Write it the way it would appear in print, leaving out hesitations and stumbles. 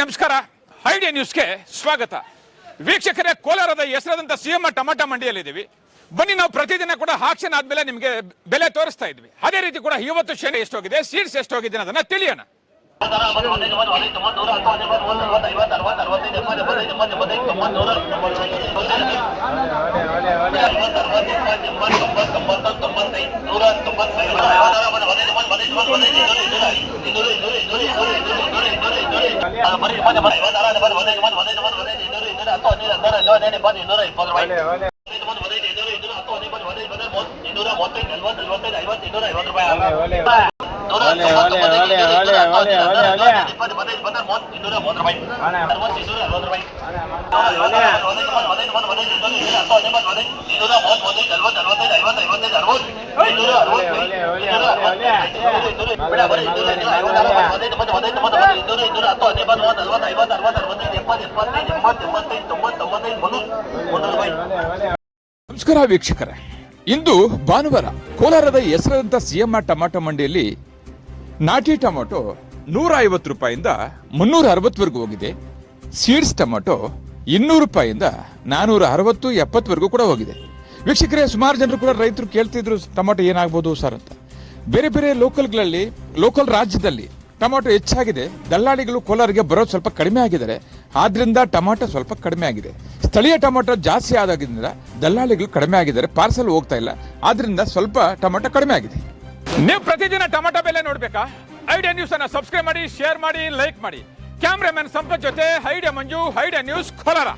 ನಮಸ್ಕಾರ. ಐಡಿಯಾ ನ್ಯೂಸ್ಗೆ ಸ್ವಾಗತ. ವೀಕ್ಷಕರೇ, ಕೋಲಾರದ ಹೆಸರಾದಂಥ ಸಿಎಂ ಟೊಮಾಟೊ ಮಂಡಿಯಲ್ಲಿದ್ದೀವಿ. ಬನ್ನಿ, ನಾವು ಪ್ರತಿದಿನ ಕೂಡ ಆಕ್ಷನ್ ಆದ್ಮೇಲೆ ನಿಮಗೆ ಬೆಲೆ ತೋರಿಸ್ತಾ ಇದ್ವಿ. ಅದೇ ರೀತಿ ಕೂಡ ಇವತ್ತು ಶೇಂಗಾ ಎಷ್ಟೋಗಿದೆ, ಸೀಡ್ಸ್ ಎಷ್ಟೋಗಿದೆ ಅನ್ನೋದನ್ನ ತಿಳಿಯೋಣ. ನಮಸ್ಕಾರ ವೀಕ್ಷಕರೇ, ಇಂದು ಭಾನುವಾರ ಕೋಲಾರದ ಹೆಸರಾದಂಥ ಸಿಎಂ ಟೊಮಾಟೊ ಮಂಡಿಯಲ್ಲಿ ನಾಟಿ ಟೊಮಾಟೊ 150 ರೂಪಾಯಿಂದ 360ವರೆಗೂ ಹೋಗಿದೆ. ಸೀಡ್ಸ್ ಟೊಮಾಟೊ 200 ರೂಪಾಯಿಂದ 460, 70ವರೆಗೂ ಕೂಡ ಹೋಗಿದೆ. ವೀಕ್ಷಕರೇ, ಸುಮಾರು ಜನರು ಕೂಡ ರೈತರು ಕೇಳ್ತಿದ್ರು ಟೊಮಾಟೊ ಏನಾಗ್ಬೋದು ಸರ್ ಅಂತ. ಬೇರೆ ಬೇರೆ ಲೋಕಲ್ ರಾಜ್ಯದಲ್ಲಿ ಟೊಮಾಟೊ ಹೆಚ್ಚಾಗಿದೆ. ದಲ್ಲಾಳಿಗಳು ಕೋಲಾರಿಗೆ ಬರೋದು ಸ್ವಲ್ಪ ಕಡಿಮೆ ಆಗಿದ್ದಾರೆ. ಆದ್ರಿಂದ ಟೊಮಾಟೊ ಸ್ವಲ್ಪ ಕಡಿಮೆ ಆಗಿದೆ. ಸ್ಥಳೀಯ ಟೊಮಾಟೊ ಜಾಸ್ತಿ ಆದಾಗಿದ್ದರಿಂದ ದಲ್ಲಾಳಿಗಳು ಕಡಿಮೆ ಆಗಿದ್ದಾರೆ, ಪಾರ್ಸಲ್ ಹೋಗ್ತಾ ಇಲ್ಲ. ಆದ್ರಿಂದ ಸ್ವಲ್ಪ ಟೊಮಾಟೊ ಕಡಿಮೆ ಆಗಿದೆ. ನೀವು ಪ್ರತಿದಿನ ಟೊಮಾಟೊ ಬೆಲೆ ನೋಡ್ಬೇಕಾ? ಐಡಿಯಾ ನ್ಯೂಸ್ ಅನ್ನ ಸಬ್ಸ್ಕ್ರೈಬ್ ಮಾಡಿ, ಶೇರ್ ಮಾಡಿ, ಲೈಕ್ ಮಾಡಿ. ಕ್ಯಾಮ್ರಾಮನ್ ಸಂಪತ್ ಜೊತೆ ಐಡಿಯಾ ಮಂಜು, ಐಡಿಯಾ ನ್ಯೂಸ್ ಕೋಲಾರ.